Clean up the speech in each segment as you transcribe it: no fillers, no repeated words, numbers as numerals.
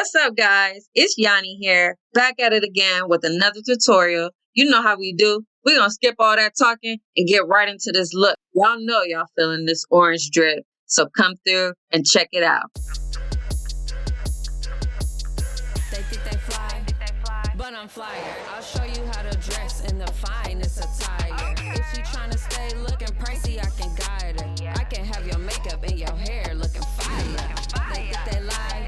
What's up, guys? It's Yannii here, back at it again with another tutorial. You know how we do. We're going to skip all that talking and get right into this look. Y'all know y'all feeling this orange drip, so come through and check it out. They think they fly, but I'm flyer. I'll show you how to dress in the finest attire. If she tryna stay looking pricey, I can guide her. I can have your makeup and your hair looking fire. They think they lie,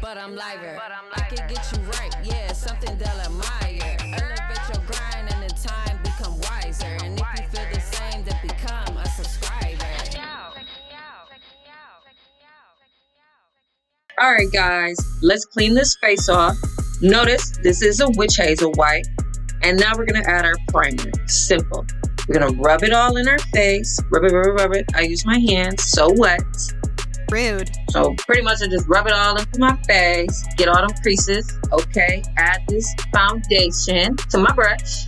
but I'm liver. I can get you right, yeah, something they'll admire. Elevate your grind and in time become wiser. And if you feel the same, then become a subscriber. All right, guys, let's clean this face off. Notice this is a witch hazel white. And now we're going to add our primer. Simple. We're going to rub it all in our face. Rub it. I use my hands. So wet. Rude. So pretty much I just rub it all into my face. Get all them creases. Okay. Add this foundation to my brush.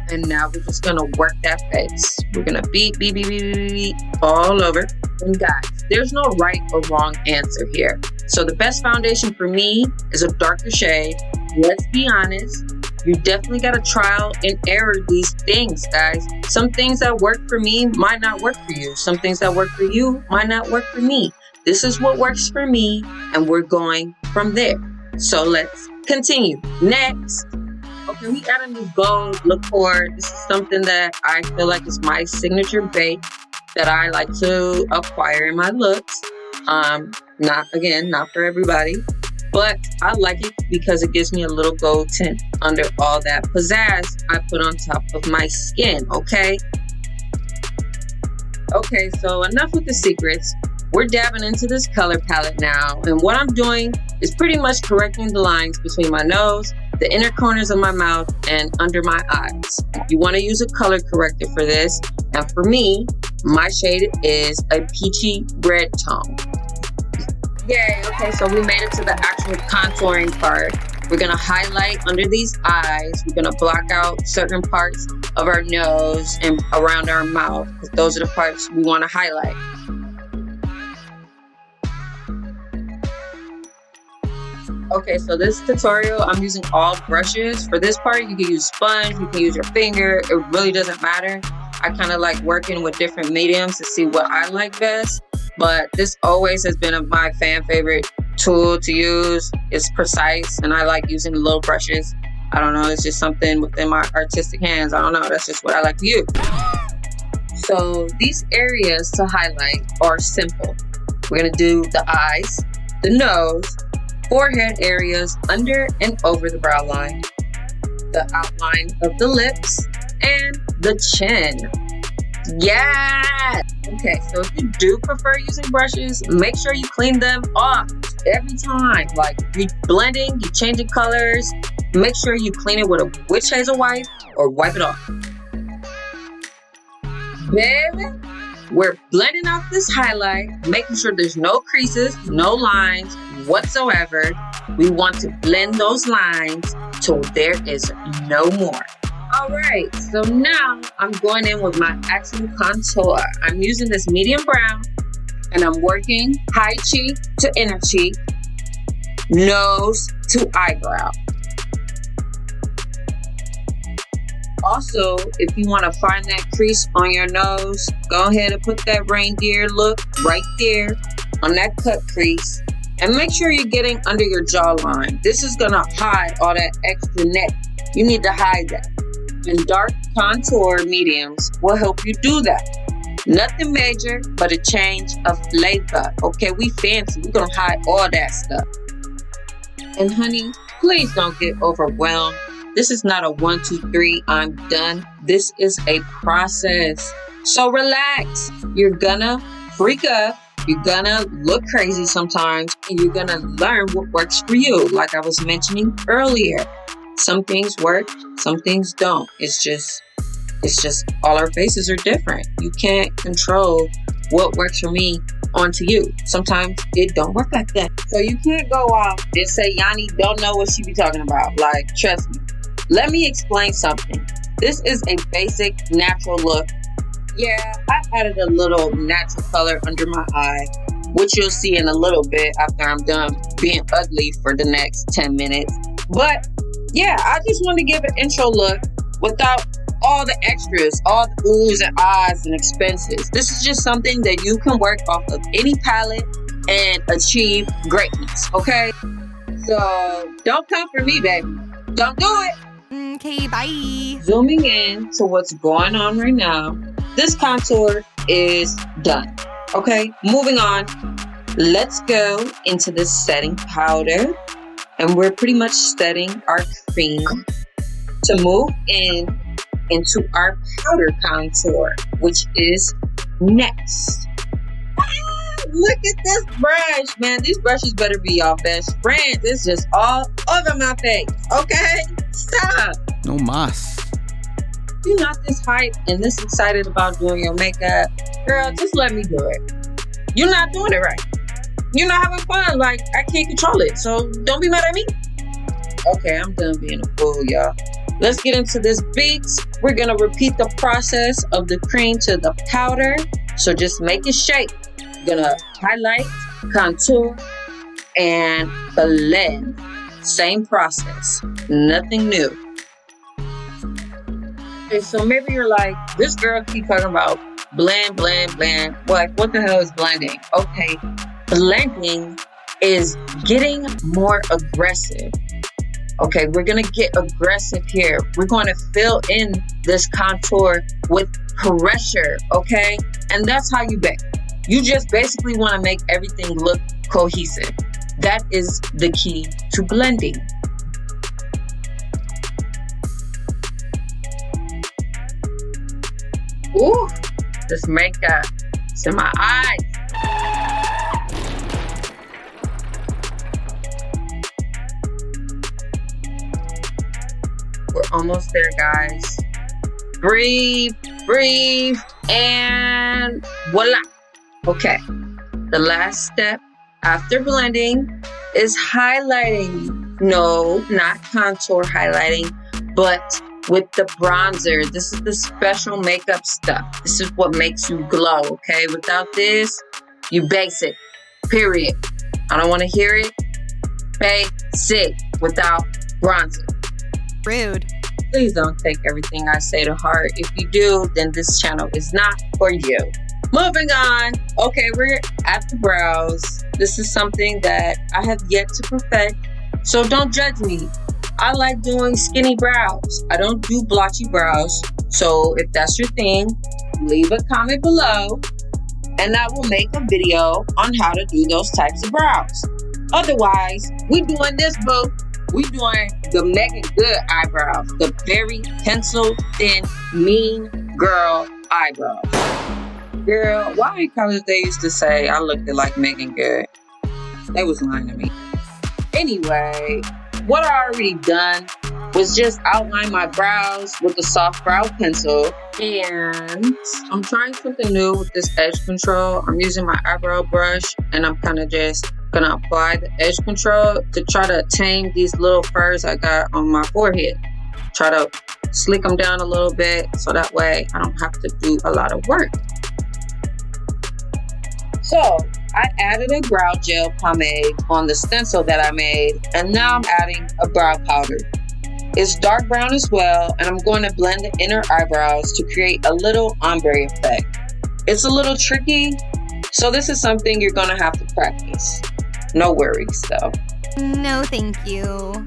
And now we're just going to work that face. We're going to beat all over. And guys, there's no right or wrong answer here. So the best foundation for me is a darker shade. Let's be honest. You definitely got to trial and error these things, guys. Some things that work for me might not work for you. Some things that work for you might not work for me. This is what works for me, and we're going from there. So let's continue. Next. Okay, we added this gold liqueur. This is something that I feel like is my signature base that I like to acquire in my looks. Not for everybody, but I like it because it gives me a little gold tint under all that pizzazz I put on top of my skin, okay? Okay, so enough with the secrets. We're dabbing into this color palette now, and what I'm doing is pretty much correcting the lines between my nose, the inner corners of my mouth, and under my eyes. You want to use a color corrector for this, and for me, my shade is a peachy red tone. Yay, okay, so we made it to the actual contouring part. We're gonna highlight under these eyes. We're gonna block out certain parts of our nose and around our mouth, because those are the parts we want to highlight. Okay, so this tutorial, I'm using all brushes. For this part, you can use sponge, you can use your finger. It really doesn't matter. I kind of like working with different mediums to see what I like best. But this always has been my fan favorite tool to use. It's precise, and I like using the little brushes. I don't know, it's just something within my artistic hands. I don't know, that's just what I like to use. So these areas to highlight are simple. We're gonna do the eyes, the nose, forehead areas under and over the brow line, the outline of the lips, and the chin. Yeah! Okay, so if you do prefer using brushes, make sure you clean them off every time. Like, if you're blending, you're changing colors, make sure you clean it with a witch hazel wipe or wipe it off. Baby, we're blending out this highlight, making sure there's no creases, no lines whatsoever. We want to blend those lines till there is no more. All right, so now I'm going in with my actual contour. I'm using this medium brown, and I'm working high cheek to inner cheek, nose to eyebrow. Also, if you want to find that crease on your nose, go ahead and put that reindeer look right there on that cut crease. And make sure you're getting under your jawline. This is going to hide all that extra neck. You need to hide that. And dark contour mediums will help you do that. Nothing major, but a change of flavor. Okay, we fancy. We're going to hide all that stuff. And honey, please don't get overwhelmed. This is not a 1, 2, 3, I'm done. This is a process. So relax. You're gonna freak up. You're gonna look crazy sometimes. And you're gonna learn what works for you. Like I was mentioning earlier. Some things work, some things don't. It's just all our faces are different. You can't control what works for me onto you. Sometimes it don't work like that. So you can't go off and say Yannii don't know what she be talking about. Like, trust me. Let me explain something. This is a basic natural look. Yeah, I added a little natural color under my eye. which you'll see in a little bit after I'm done being ugly for the next 10 minutes. But yeah, I just want to give an intro look without all the extras, all the oohs and ahs and expenses. This is just something that you can work off of any palette and achieve greatness, okay? So don't come for me, baby. Don't do it. Okay, bye. Zooming in to what's going on right now, this contour is done. Okay, moving on. Let's go into the setting powder. And we're pretty much setting our cream to move into our powder contour, which is next. Look at this brush, man. These brushes better be y'all best friends. It's just all over my face, okay? Stop. No mas. You're not this hype and this excited about doing your makeup. Girl, just let me do it. You're not doing it right. You're not having fun. Like, I can't control it. So don't be mad at me. Okay, I'm done being a fool, y'all. Let's get into this beats. We're going to repeat the process of the cream to the powder. So just make it shake. Gonna highlight, contour, and blend. Same process. Nothing new. Okay, so maybe you're like, this girl keep talking about blend, blend, blend. What the hell is blending? Okay, blending is getting more aggressive. Okay, we're gonna get aggressive here. We're going to fill in this contour with pressure, okay? And that's how you bake. You just basically want to make everything look cohesive. That is the key to blending. Ooh, this makeup. It's in my eyes. We're almost there, guys. Breathe, breathe, and voila. Okay, the last step after blending is highlighting. No, not contour highlighting, but with the bronzer. This is the special makeup stuff. This is what makes you glow, okay? Without this, you basic, period. I don't want to hear it. Basic without bronzer. Rude. Please don't take everything I say to heart. If you do, then this channel is not for you. Moving on. Okay, we're at the brows. This is something that I have yet to perfect, so don't judge me. I like doing skinny brows. I don't do blotchy brows. So if that's your thing, leave a comment below and I will make a video on how to do those types of brows. Otherwise, we doing this, boo. We doing the Megan Good eyebrows, the very pencil thin, mean girl eyebrows. Girl, why in college they used to say I looked like Megan Good? They was lying to me. Anyway, what I already done was just outline my brows with a soft brow pencil. And I'm trying something new with this edge control. I'm using my eyebrow brush and I'm kind of just gonna apply the edge control to try to tame these little furs I got on my forehead. Try to slick them down a little bit so that way I don't have to do a lot of work. So I added a brow gel pomade on the stencil that I made, and now I'm adding a brow powder. It's dark brown as well, and I'm going to blend the inner eyebrows to create a little ombre effect. It's a little tricky, so this is something you're going to have to practice. No worries though. No, thank you.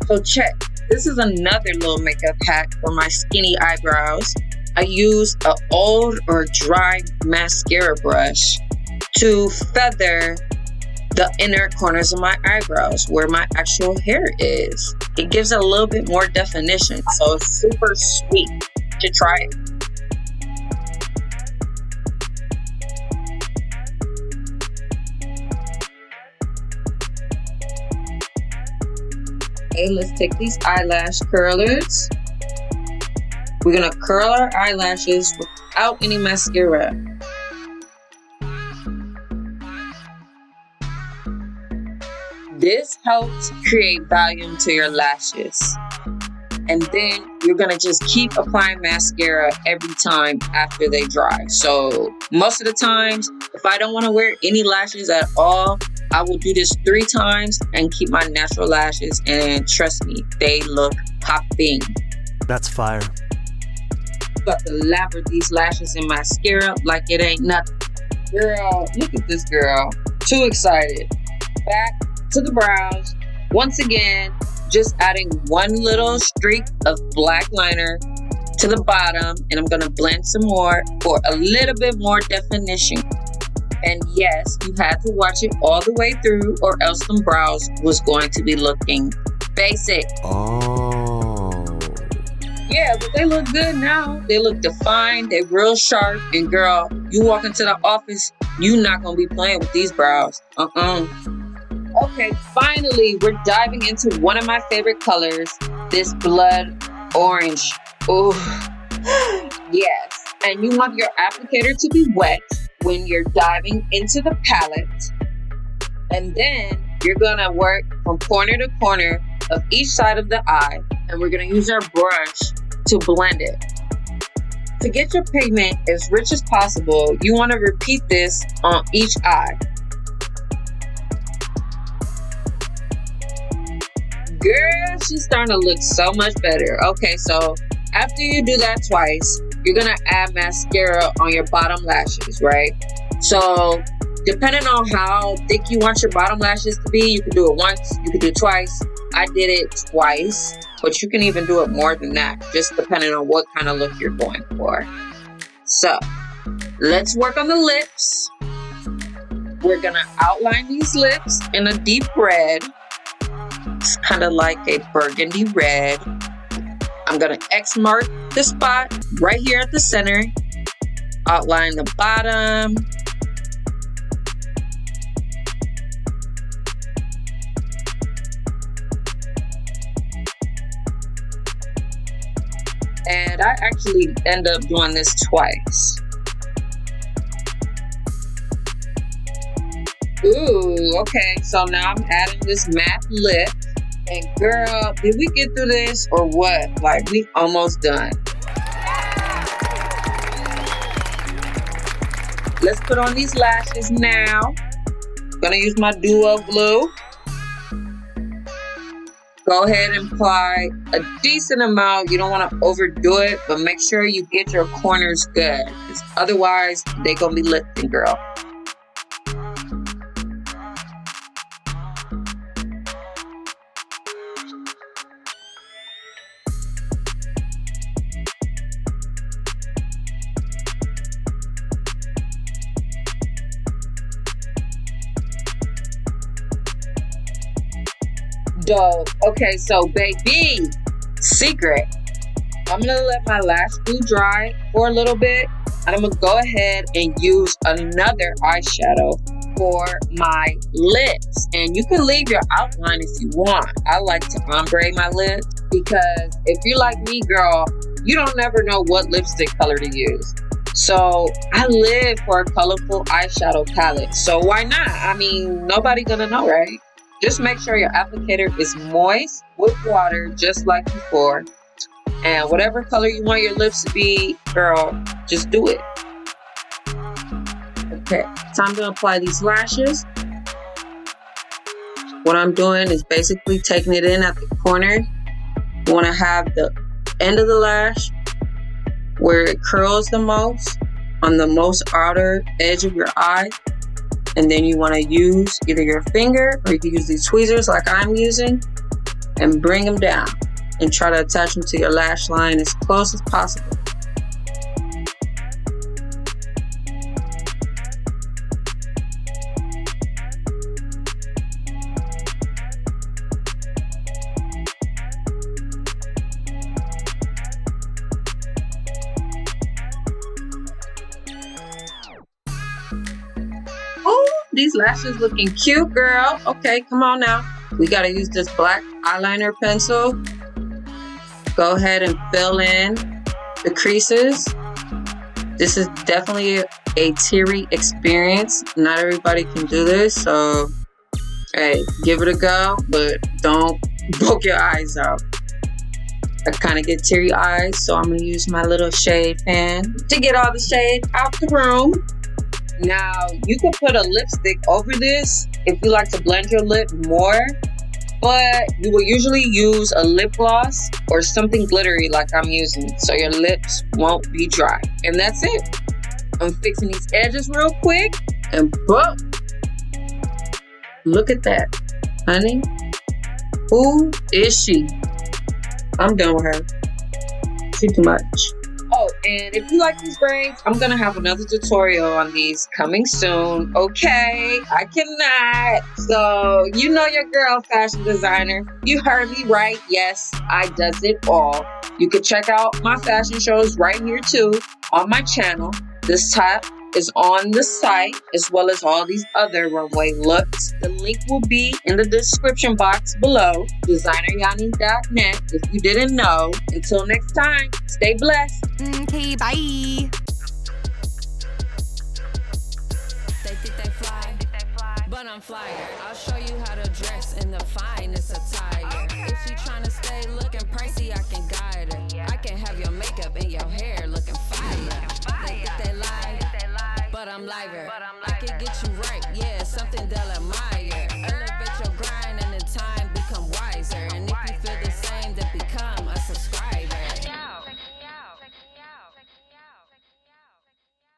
So check, this is another little makeup hack for my skinny eyebrows. I use an old or dry mascara brush to feather the inner corners of my eyebrows where my actual hair is. It gives it a little bit more definition, so it's super sweet. You should try it. Okay, let's take these eyelash curlers We're gonna curl our eyelashes without any mascara. This helps create volume to your lashes. And then you're gonna just keep applying mascara every time after they dry. So most of the times, if I don't wanna wear any lashes at all, I will do this 3 times and keep my natural lashes, and trust me, they look popping. That's fire. Got to lather these lashes in mascara like it ain't nothing. Girl, look at this girl. Too excited. Back to the brows. Once again, just adding one little streak of black liner to the bottom, and I'm gonna blend some more for a little bit more definition. And yes, you had to watch it all the way through, or else them brows was going to be looking basic. Oh. Yeah, but they look good now. They look defined, they real sharp, and girl, you walk into the office, you not gonna be playing with these brows. Okay, finally, we're diving into one of my favorite colors, this blood orange. Ooh, yes. And you want your applicator to be wet when you're diving into the palette. And then you're gonna work from corner to corner of each side of the eye, and we're gonna use our brush to blend it. To get your pigment as rich as possible, you wanna repeat this on each eye. Girl, she's starting to look so much better. Okay, so after you do that twice, you're gonna add mascara on your bottom lashes, right? So depending on how thick you want your bottom lashes to be, you can do it once, you can do it twice. I did it twice, but you can even do it more than that, just depending on what kind of look you're going for. So let's work on the lips. We're gonna outline these lips in a deep red. It's kind of like a burgundy red. I'm gonna X mark the spot right here at the center. Outline the bottom. And I actually end up doing this twice. Ooh, okay, so now I'm adding this matte lip. And girl, did we get through this or what? Like, we almost done. Let's put on these lashes now. Gonna use my duo glue. Go ahead and apply a decent amount. You don't want to overdo it, but make sure you get your corners good, because otherwise they're gonna be lifting, girl. Dope. Okay, so baby, secret. I'm gonna let my lash glue dry for a little bit, and I'm gonna go ahead and use another eyeshadow for my lips. And you can leave your outline if you want. I like to ombre my lips because if you're like me, girl, you don't never know what lipstick color to use. So I live for a colorful eyeshadow palette. So why not? I mean, nobody gonna know, right? Just make sure your applicator is moist with water, just like before. And whatever color you want your lips to be, girl, just do it. Okay, time to apply these lashes. What I'm doing is basically taking it in at the corner. You want to have the end of the lash where it curls the most, on the most outer edge of your eye. And then you want to use either your finger, or you can use these tweezers like I'm using, and bring them down and try to attach them to your lash line as close as possible. These lashes looking cute, girl. Okay, come on now. We gotta use this black eyeliner pencil. Go ahead and fill in the creases. This is definitely a teary experience. Not everybody can do this, so hey, give it a go, but don't poke your eyes out. I kind of get teary eyes, so I'm going to use my little shade fan to get all the shade out the room. Now, you could put a lipstick over this if you like to blend your lip more, but you will usually use a lip gloss or something glittery like I'm using, so your lips won't be dry. And that's it. I'm fixing these edges real quick, and boom! Look at that, honey. Who is she? I'm done with her. She's too much. Oh, and if you like these braids, I'm gonna have another tutorial on these coming soon. Okay, I cannot. So, you know your girl, fashion designer. You heard me right. Yes, I does it all. You can check out my fashion shows right here too on my channel. This top is on the site, as well as all these other runway looks. The link will be in the description box below, designeryannii.net if you didn't know. Until next time, stay blessed. Okay, bye. They think they fly, but I'm flyer. I'll show you how to dress in the finest attire. If she tryna stay looking pricey, I can guide her. I can have your makeup and your hair looking fire. They think they lie, but I'm liver. I can get you right.